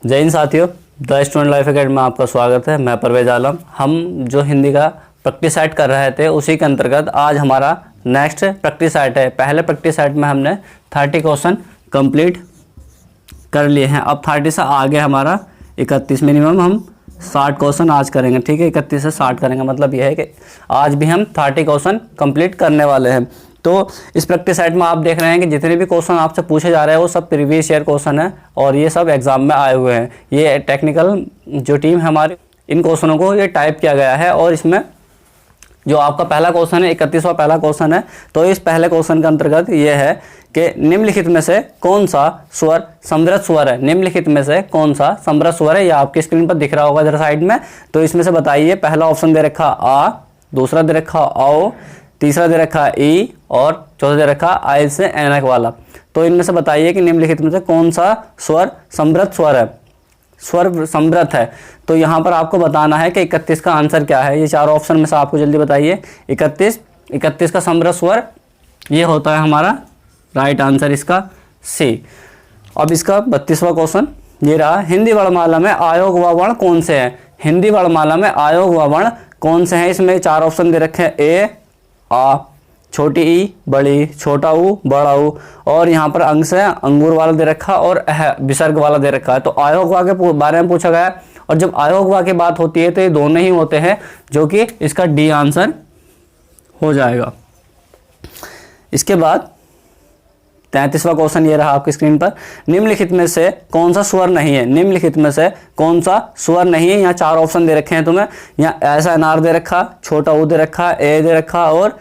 जय हिंद साथियों, the student life academy में आपका स्वागत है। मैं परवेज आलम। हम जो हिंदी का प्रैक्टिस सेट कर रहे थे उसी के अंतर्गत आज हमारा नेक्स्ट प्रैक्टिस सेट है। पहले प्रैक्टिस सेट में हमने 30 क्वेश्चन कंप्लीट कर लिए हैं। अब 30 से आगे हमारा 31 मिनिमम हम 60 क्वेश्चन आज करेंगे। ठीक है, 31 से 60 करेंगे। मतलब यह है कि आज भी हम 30 क्वेश्चन कंप्लीट करने वाले हैं। तो इस प्रैक्टिस सेट में आप देख रहे हैं कि जितने भी क्वेश्चन आपसे पूछे जा रहे हैं वो सब प्रीवियस ईयर क्वेश्चन है और ये सब एग्जाम में आए हुए हैं। ये टेक्निकल जो टीम है हमारी, इन क्वेश्चनों को ये टाइप किया गया है और इसमें जो आपका पहला क्वेश्चन है, 31वां पहला क्वेश्चन है। तो इस पहले क्वेश्चन के अंतर्गत ये है कि निम्नलिखित में से कौन सा स्वर समृद्ध स्वर है। निम्नलिखित में से कौन सा समृद्ध स्वर है, यह आपकी स्क्रीन पर दिख रहा होगा इधर साइड में। तो इसमें से बताइए। पहला ऑप्शन दे रखा आ, दूसरा दे रखा आओ, तीसरा दे रखा ई और चौथा दे रखा आई से ऐनक वाला। तो इनमें से बताइए कि निम्नलिखित में से कौन सा स्वर समृद्ध स्वर है, स्वर समृद्ध है। तो यहाँ पर आपको बताना है कि 31 का आंसर क्या है। ये चारों ऑप्शन में से आपको जल्दी बताइए। 31 का समृद्ध स्वर ये होता है हमारा राइट आंसर, इसका सी। अब इसका 32वां क्वेश्चन ये रहा। हिंदी वर्णमाला में आयोग व वर्ण कौन से हैं। हिंदी वर्णमाला में आयोग व वर्ण कौन से हैं। इसमें 4 ऑप्शन दे रखे हैं। ए आ, छोटी ई बड़ी, छोटा ऊ बड़ा ऊ, और यहाँ पर अंग से अंगूर वाला दे रखा और विसर्ग वाला दे रखा है। तो आयोग वा के बारे में पूछा गया है और जब आयोग वा की बात होती है तो ये दोनों ही होते हैं, जो कि इसका डी आंसर हो जाएगा। इसके बाद 33वां क्वेश्चन ये रहा आपकी स्क्रीन पर। निम्नलिखित में से कौन सा स्वर नहीं है। निम्नलिखित में से कौन सा स्वर नहीं है। यहाँ 4 ऑप्शन दे रखे हैं तुम्हें। यहाँ ऐसा अनार दे रखा, छोटा ऊ दे रखा, ए दे रखा और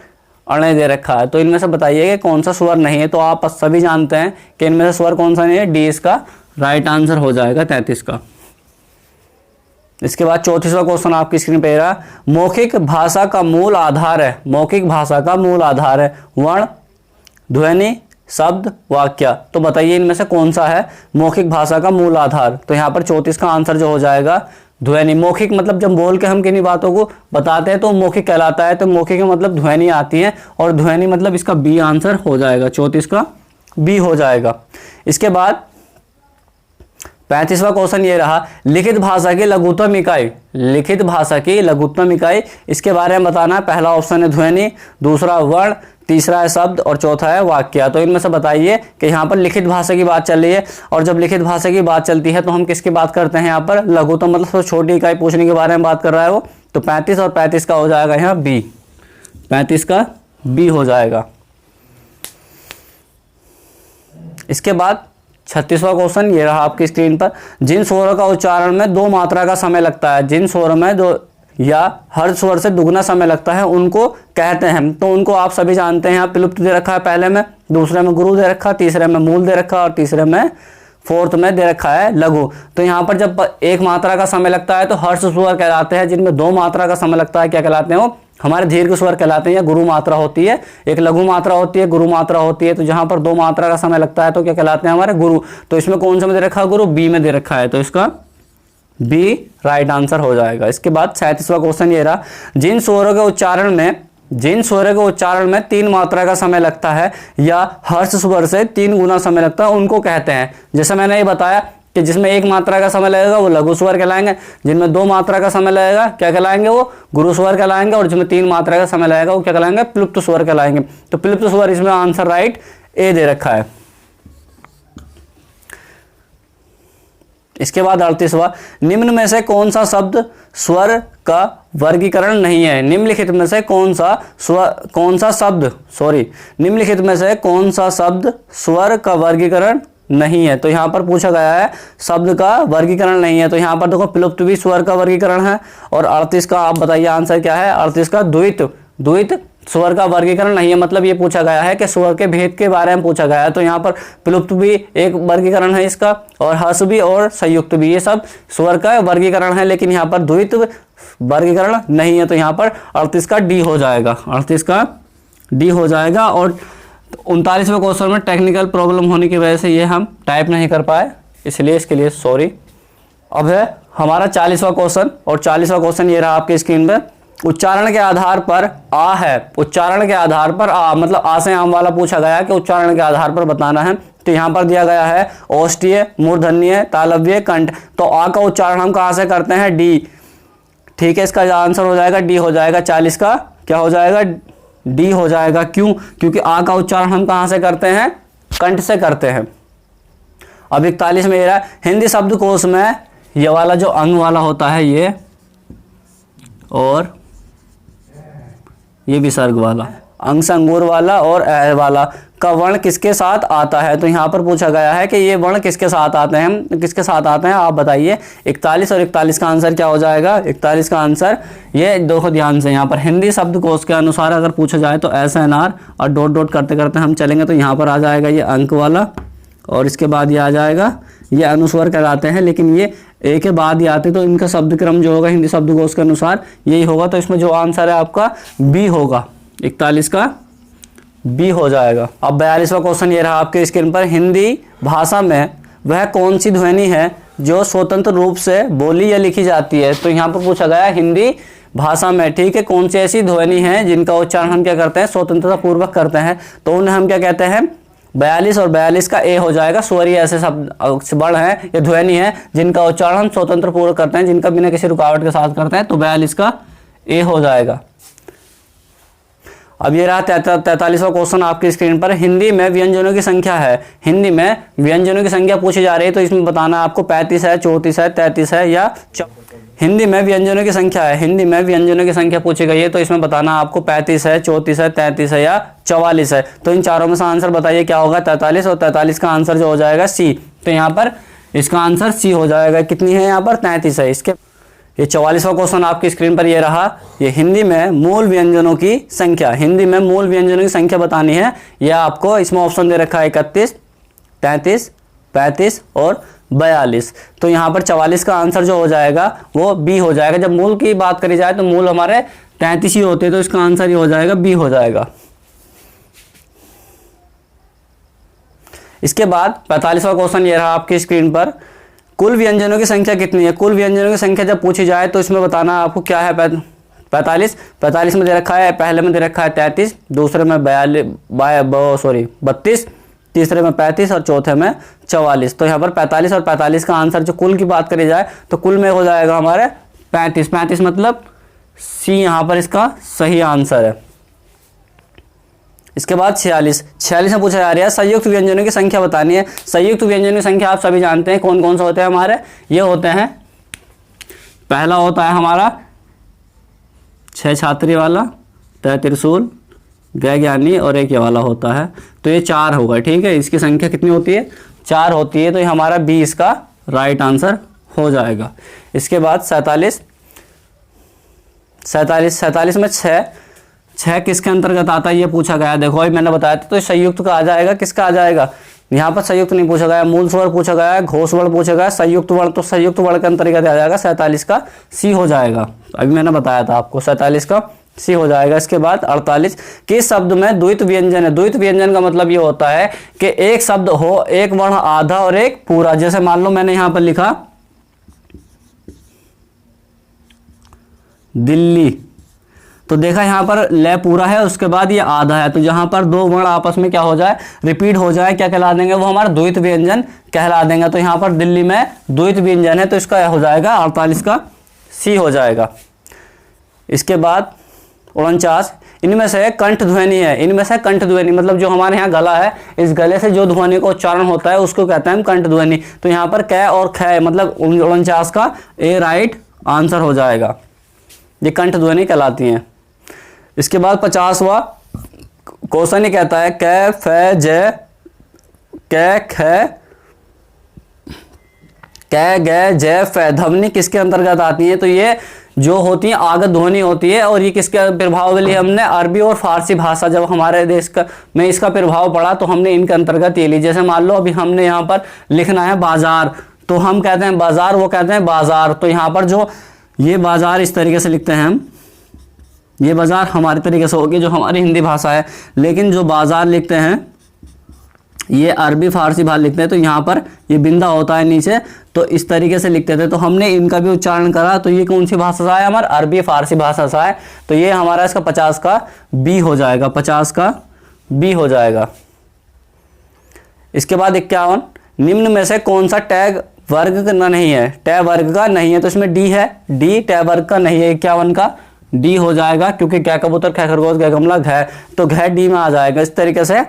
अणे दे रखा है। तो इनमें से बताइए कि कौन सा स्वर नहीं है। तो आप सभी जानते हैं कि इनमें से स्वर कौन सा नहीं है। डी इसका राइट आंसर हो जाएगा 33 का। इसके बाद 34वां क्वेश्चन आपकी स्क्रीन पे रहा। मौखिक भाषा का मूल आधार है। मौखिक भाषा का मूल आधार है वर्ण, ध्वनि, शब्द, वाक्य। तो बताइए इनमें से कौन सा है मौखिक भाषा का मूल आधार। तो यहाँ पर 34 का आंसर जो हो जाएगा ध्वनि। मौखिक मतलब जब बोल के हम किन्हीं बातों को बताते हैं तो मौखिक कहलाता है। तो मौखिक का मतलब ध्वनि आती है और ध्वनि मतलब इसका बी आंसर हो जाएगा। 34 का बी हो जाएगा। इसके बाद 35वां क्वेश्चन ये रहा। लिखित भाषा की लघुत्तम इकाई। लिखित भाषा की लघुत्तम इकाई, इसके बारे में बताना है। पहला ऑप्शन है ध्वनि, दूसरा वर्ण, तीसरा है शब्द और चौथा है वाक्य। तो इनमें से बताइए कि यहाँ पर लिखित भाषा की बात चल रही है और जब लिखित भाषा की बात चलती है तो हम किसकी बात करते हैं। यहाँ पर लघुत्तम मतलब तो छोटी इकाई पूछने के बारे में बात कर रहा है वो। तो 35 और 35 का हो जाएगा यहाँ बी। 35 का बी हो जाएगा। इसके बाद 36वां क्वेश्चन ये रहा आपकी स्क्रीन पर। जिन स्वरों का उच्चारण में 2 मात्रा का समय लगता है, जिन स्वरों में 2 या हर स्वर से दुगना समय लगता है उनको कहते हैं। तो उनको आप सभी जानते हैं। यहाँ प्लुप्त दे रखा है पहले में, दूसरे में गुरु दे रखा, तीसरे में मूल दे रखा और तीसरे में फोर्थ में दे रखा है लघु। तो यहाँ पर जब 1 मात्रा का समय लगता है तो हर्ष स्वर कहलाते हैं। जिनमें 2 मात्रा का समय लगता है क्या कहलाते हैं वो हमारे दीर्घ स्वर कहलाते हैं या गुरु मात्रा होती है। एक लघु मात्रा होती है, गुरु मात्रा होती है। तो जहां पर 2 मात्रा का समय लगता है तो क्या कहलाते हैं हमारे गुरु। तो इसमें कौन सा में दे रखा है गुरु, बी में दे रखा है। तो इसका बी राइट आंसर हो जाएगा। इसके बाद 37वां क्वेश्चन ये रहा। जिन स्वरों के उच्चारण में 3 मात्रा का समय लगता है या हर्ष स्वर से 3 गुना समय लगता है उनको कहते हैं। जैसे मैंने ये बताया कि जिसमें 1 मात्रा का समय लगेगा वो लघु स्वर कहलाएंगे, जिनमें 2 मात्रा का समय लगेगा क्या कहलाएंगे वो गुरु स्वर कहलाएंगे, और जिसमें 3 मात्रा का समय लगेगा वो क्या कहलाएंगे प्लुप्त स्वर कहलाएंगे। तो प्लुप्त स्वर इसमें आंसर राइट ए दे रखा है। इसके बाद 38वां। निम्न में से कौन सा शब्द स्वर का वर्गीकरण नहीं है। निम्नलिखित में से कौन सा शब्द स्वर का वर्गीकरण नहीं है। तो यहाँ पर पूछा गया है शब्द का वर्गीकरण नहीं है। तो यहाँ पर देखो प्लुप्त भी स्वर का वर्गीकरण है। और 38 का आप बताइए आंसर क्या है। 38 का द्वित स्वर का वर्गीकरण नहीं है। मतलब ये पूछा गया है कि स्वर के भेद के बारे में पूछा गया है। तो यहाँ पर प्लुप्त भी एक वर्गीकरण है इसका, और हर्ष भी और संयुक्त भी, ये सब स्वर का वर्गीकरण है। लेकिन यहाँ पर द्वित वर्गीकरण नहीं है। तो यहाँ पर 38 का डी हो जाएगा। 38 का डी हो जाएगा। और 39वें क्वेश्चन में टेक्निकल प्रॉब्लम होने की वजह से ये हम टाइप नहीं कर पाए, इसलिए इसके लिए सॉरी। अब है हमारा 40वां क्वेश्चन और 40वां क्वेश्चन ये रहा आपकी स्क्रीन पर। उच्चारण के आधार पर आ है। उच्चारण के आधार पर आ मतलब आ से आम वाला पूछा गया है कि उच्चारण के आधार पर बताना है। तो यहाँ पर दिया गया है ओष्ठीय, मूर्धन्य, तालव्य, कंठ। तो आ का उच्चारण हम कहाँ से करते हैं? डी। ठीक है, इसका आंसर हो जाएगा डी हो जाएगा। 40 का क्या हो जाएगा? डी हो जाएगा। क्यों? क्योंकि आ का उच्चारण हम कहाँ से करते हैं? कंठ से करते हैं। अब 41 में ये रहा, हिंदी शब्दकोश में ये वाला जो अंग वाला होता है ये, और ये विसर्ग वाला, अंग से अंगूर वाला और ऐ वाला का वर्ण किसके साथ आता है? तो यहाँ पर पूछा गया है कि ये वर्ण किसके साथ आते हैं, किसके साथ आते हैं, आप बताइए। 41 और 41 का आंसर क्या हो जाएगा? 41 का आंसर ये देखो ध्यान से, यहाँ पर हिंदी शब्दकोश के अनुसार अगर पूछा जाए तो SNR और डॉट डॉट करते करते हम चलेंगे तो यहाँ पर आ जाएगा ये अंक वाला, और इसके बाद ये आ जाएगा ये अनुस्वर कहलाते हैं, लेकिन ये ए के बाद ही आते, तो इनका शब्द क्रम जो होगा हिंदी शब्दकोश के अनुसार यही होगा। तो इसमें जो आंसर है आपका बी होगा, 41 का बी हो जाएगा। अब 42वां क्वेश्चन ये रहा आपके स्क्रीन पर, हिंदी भाषा में वह कौन सी ध्वनि है जो स्वतंत्र रूप से बोली या लिखी जाती है? तो यहाँ पर पूछा गया हिंदी भाषा में, ठीक है, कौन सी ऐसी ध्वनि है जिनका उच्चारण हम क्या करते हैं? स्वतंत्रता पूर्वक करते हैं, तो उन्हें हम क्या कहते हैं? 42 और 42 का ए हो जाएगा। स्वरीय ऐसे शब्द वर्ण है, ये ध्वनि है जिनका उच्चारण हम स्वतंत्र पूर्वक करते हैं, जिनका बिना किसी रुकावट के साथ करते हैं, तो 42 का ए हो जाएगा। अब ये रहा 43वां क्वेश्चन आपकी स्क्रीन पर, हिंदी में व्यंजनों की संख्या है, हिंदी में व्यंजनों की संख्या पूछी जा रही है, तो इसमें बताना आपको 35 है, 34 है, 33 है या हिंदी में व्यंजनों की संख्या है, हिंदी में व्यंजनों की संख्या पूछी गई है, तो इसमें बताना आपको 35 है, 34 है, 33 है या 44 है। तो इन चारों में से आंसर बताइए क्या होगा? 43, और 43 का आंसर जो हो जाएगा सी। तो यहाँ पर इसका आंसर सी हो जाएगा। कितनी है यहाँ पर? 33 है। इसके ये 44वां क्वेश्चन आपकी स्क्रीन पर ये रहा, ये हिंदी में मूल व्यंजनों की संख्या, हिंदी में मूल व्यंजनों की संख्या बतानी है। यह आपको इसमें ऑप्शन दे रखा है 31, 33, 35 और 42। तो यहाँ पर 44 का आंसर जो हो जाएगा वो बी हो जाएगा। जब मूल की बात करी जाए तो मूल हमारे 33 ही होते हैं, तो इसका आंसर ही हो जाएगा बी हो जाएगा। इसके बाद 45वां क्वेश्चन ये रहा आपकी स्क्रीन पर, कुल व्यंजनों की संख्या कितनी है? कुल व्यंजनों की संख्या जब पूछी जाए तो इसमें बताना आपको क्या है? 45 में दे रखा है, पहले में दे रखा है 33, दूसरे में 32, तीसरे में 35 और चौथे में 44। तो यहाँ पर 45 और 45 का आंसर जो कुल की बात करी जाए तो कुल में हो जाएगा हमारे 35 मतलब सी यहाँ पर इसका सही आंसर है। इसके बाद 46 में पूछा जा रहा है संयुक्त व्यंजनों की संख्या बतानी है। संयुक्त व्यंजनों की संख्या आप सभी जानते हैं कौन कौन से होते हैं हमारे, ये होते हैं, पहला होता है हमारा 6 छात्री वाला, तय त्रिशूल, गय ज्ञानी और एक ये वाला होता है, तो ये 4 होगा। ठीक है, इसकी संख्या कितनी होती है? 4 होती है, तो ये हमारा 20 का राइट आंसर हो जाएगा। इसके बाद 47 में 6 किसके अंतर्गत आता है ये पूछा गया। देखो अभी मैंने बताया था, तो संयुक्त का आ जाएगा, किसका आ जाएगा? यहाँ पर संयुक्त नहीं पूछा गया, मूल स्वर पूछा गया है, घोष वर्ण पूछा गया, संयुक्त वर्ण, तो संयुक्त वर्ण के अंतर्गत आ जाएगा 47 का सी हो जाएगा। अभी मैंने बताया था आपको 47 का सी हो जाएगा। इसके बाद 48, किस शब्द में द्वित व्यंजन है? द्वित व्यंजन का मतलब ये होता है कि एक शब्द हो, एक वर्ण आधा और एक पूरा। जैसे मान लो मैंने यहां पर लिखा दिल्ली, तो देखा यहाँ पर ले पूरा है, उसके बाद ये आधा है, तो जहां पर दो वर्ण आपस में क्या हो जाए, रिपीट हो जाए, क्या कहला देंगे? वो हमारा द्वित व्यंजन कहला देंगे। तो यहाँ पर दिल्ली में द्वित व्यंजन है, तो इसका हो जाएगा 48 का सी हो जाएगा। इसके बाद 49, इनमें से कंठ ध्वनि है, इनमें से कंठ ध्वनि मतलब जो हमारे यहाँ गला है, इस गले से जो ध्वनि का उच्चारण होता है उसको कहते हैं हम कंठ ध्वनि। तो यहाँ पर कै और ख मतलब 49 का ए राइट आंसर हो जाएगा, ये कंठ ध्वनि कहलाती हैं। इसके बाद 50वां क्वेश्चन ये कहता है कै फै जय कै ख कै गै जय फै ध्वनि किसके अंतर्गत आती है? तो ये जो होती है आगत ध्वनि होती है, और ये किसके प्रभाव वाली, हमने अरबी और फारसी भाषा जब हमारे देश का में इसका प्रभाव पड़ा तो हमने इनके अंतर्गत ये ली। जैसे मान लो अभी हमने यहाँ पर लिखना है बाजार, तो हम कहते हैं बाजार, वो कहते हैं बाजार। तो यहाँ पर जो ये बाजार इस तरीके से लिखते हैं हम, ये बाजार हमारे तरीके से होगी जो हमारी हिंदी भाषा है, लेकिन जो बाजार लिखते हैं ये अरबी फारसी भाषा लिखते हैं, तो यहाँ पर ये बिंदा होता है नीचे, तो इस तरीके से लिखते थे। तो हमने इनका भी उच्चारण करा, तो ये कौन सी भाषा से है? हमारा अरबी फारसी भाषा से है, तो ये हमारा इसका 50 का बी हो जाएगा, 50 का बी हो जाएगा। इसके बाद 51, निम्न में से कौन सा टैग वर्ग का नहीं है, टैग वर्ग का नहीं है, तो इसमें डी है, डी टैग वर्ग का नहीं है, 51 का डी हो जाएगा, क्योंकि क्या कबूतर कै खरगोश कै गमला घै, तो घै डी में आ जाएगा। इस तरीके से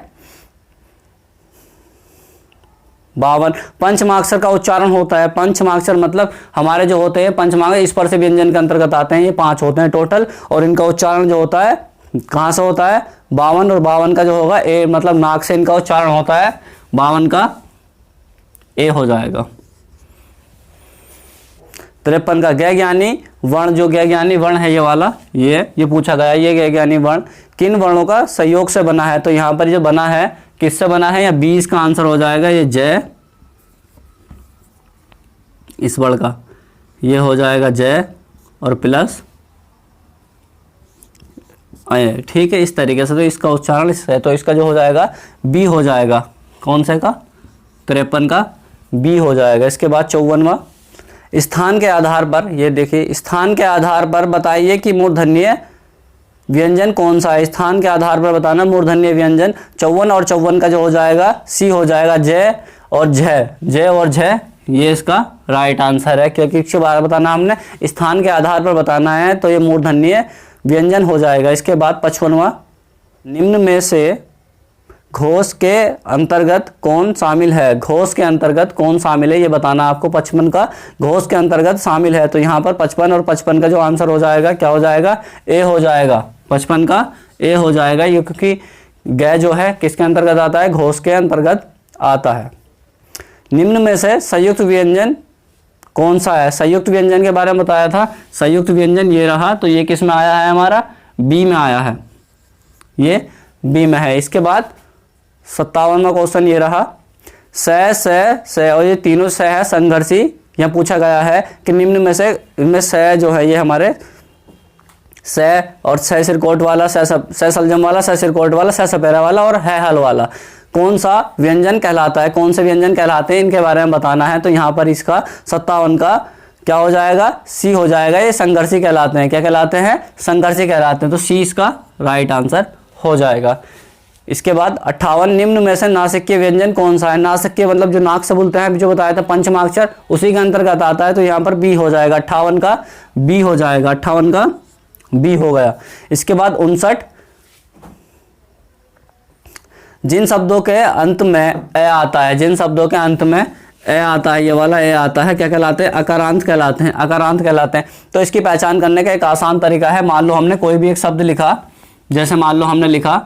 52, पंचमाक्षर का उच्चारण होता है, पंचमाक्षर मतलब हमारे जो होते हैं पंचमाक्षर स्पर्श व्यंजन के अंतर्गत आते हैं, ये 5 होते हैं टोटल, और इनका उच्चारण जो होता है कहाँ से होता है, 52, और 52 का जो होगा ए मतलब नाक से इनका उच्चारण होता है, 52 का ए हो जाएगा। 53 का गै ज्ञानी वर्ण, जो गै ज्ञानी वर्ण है ये वाला, ये पूछा गया, ये गै ज्ञानी वर्ण किन वर्णों का संयोग से बना है, तो यहाँ पर जो बना है किससे बना है, या 20 का आंसर हो जाएगा, ये जय, इस वर्ण का ये हो जाएगा जय और प्लस अय, ठीक है। इस तरीके से तो इसका उच्चारण इससे, तो इसका जो हो जाएगा बी हो जाएगा, कौन से का, 53 का बी हो जाएगा। इसके बाद 54वां, स्थान के आधार पर, ये देखिए स्थान के आधार पर बताइए कि मूर्धन्य व्यंजन कौन सा है, स्थान के आधार पर बताना मूर्धन्य व्यंजन। 54 और 54 का जो हो जाएगा सी हो जाएगा, जय और झय, जय और झय, ये इसका राइट आंसर है, क्योंकि इसके बारे में बताना हमने स्थान के आधार पर बताना है, तो ये मूर्धन्य व्यंजन हो जाएगा। इसके बाद 55वां, निम्न में से घोष के अंतर्गत कौन शामिल है, घोष के अंतर्गत कौन शामिल है ये बताना आपको। 55 का घोष के अंतर्गत शामिल है, तो यहाँ पर 55 और 55 का जो आंसर हो जाएगा क्या हो जाएगा, ए हो जाएगा, 55 का ए हो जाएगा, ये क्योंकि गै जो है किसके अंतर्गत आता है, घोष के अंतर्गत आता है। निम्न में से संयुक्त व्यंजन कौन सा है, संयुक्त व्यंजन के बारे में बताया था, संयुक्त व्यंजन ये रहा, तो ये किस में आया है, हमारा बी में आया है, ये बी में है। इसके बाद 57वां क्वेश्चन ये रहा, स और ये तीनों स है संघर्षी, यहाँ पूछा गया है कि निम्न में से इनमें स जो है ये हमारे स और स सिरकोट वाला, स सलजम वाला, स सिरकोट वाला, स सपेरा वाला और है हल वाला कौन सा व्यंजन कहलाता है, कौन से व्यंजन कहलाते हैं इनके बारे में बताना है। तो यहाँ पर इसका 57 का क्या हो जाएगा, सी हो जाएगा, ये संघर्षी कहलाते हैं, क्या कहलाते हैं, संघर्षी कहलाते हैं, तो सी इसका राइट आंसर हो जाएगा। इसके बाद 58, निम्न में से नासिक्य व्यंजन कौन सा है, नासिक्य मतलब जो नाक से बोलते हैं, जो बताया था पंचमाक्षर, उसी के अंतर्गत आता है, तो यहाँ पर बी हो जाएगा, 58 का बी हो जाएगा, 58 का बी हो गया। इसके बाद 59, जिन शब्दों के अंत में ए आता है, जिन शब्दों के अंत में ए आता है, ये वाला ए आता है, क्या कहलाते हैं, अकारांत कहलाते हैं, अकारांत कहलाते हैं। तो इसकी पहचान करने का एक आसान तरीका है, मान लो हमने कोई भी एक शब्द लिखा, जैसे मान लो हमने लिखा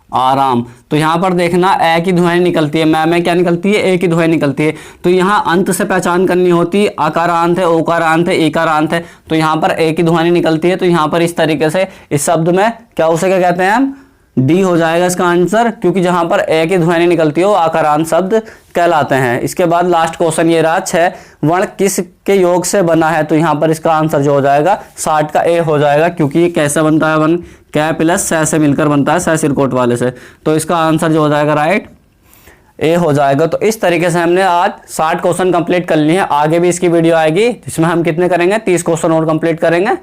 आराम, तो यहाँ पर देखना ए की ध्वनि निकलती है, मैं क्या निकलती है, ए की ध्वनि निकलती है, तो यहाँ अंत से पहचान करनी होती है, अकारांत है, ओकारांत है, एकारांत है, तो यहाँ पर ए की ध्वनि निकलती है, तो यहाँ पर इस तरीके से इस शब्द में क्या उसे क्या कहते हैं हम, डी हो जाएगा इसका आंसर, क्योंकि जहाँ पर ए की ध्वनि निकलती है वो आकारांत शब्द कहलाते हैं। इसके बाद लास्ट क्वेश्चन ये रहा, 6 वर्ण किस के योग से बना है, तो यहाँ पर इसका आंसर जो हो जाएगा 60 का ए हो जाएगा, क्योंकि ये कैसे बनता है, वर्ण कै प्लस स से मिलकर बनता है, स सिरकोट वाले से, तो इसका आंसर जो हो जाएगा राइट ए हो जाएगा। तो इस तरीके से हमने आज 60 क्वेश्चन कंप्लीट कर लिए हैं, आगे भी इसकी वीडियो आएगी जिसमें हम कितने करेंगे, 30 क्वेश्चन और कंप्लीट करेंगे।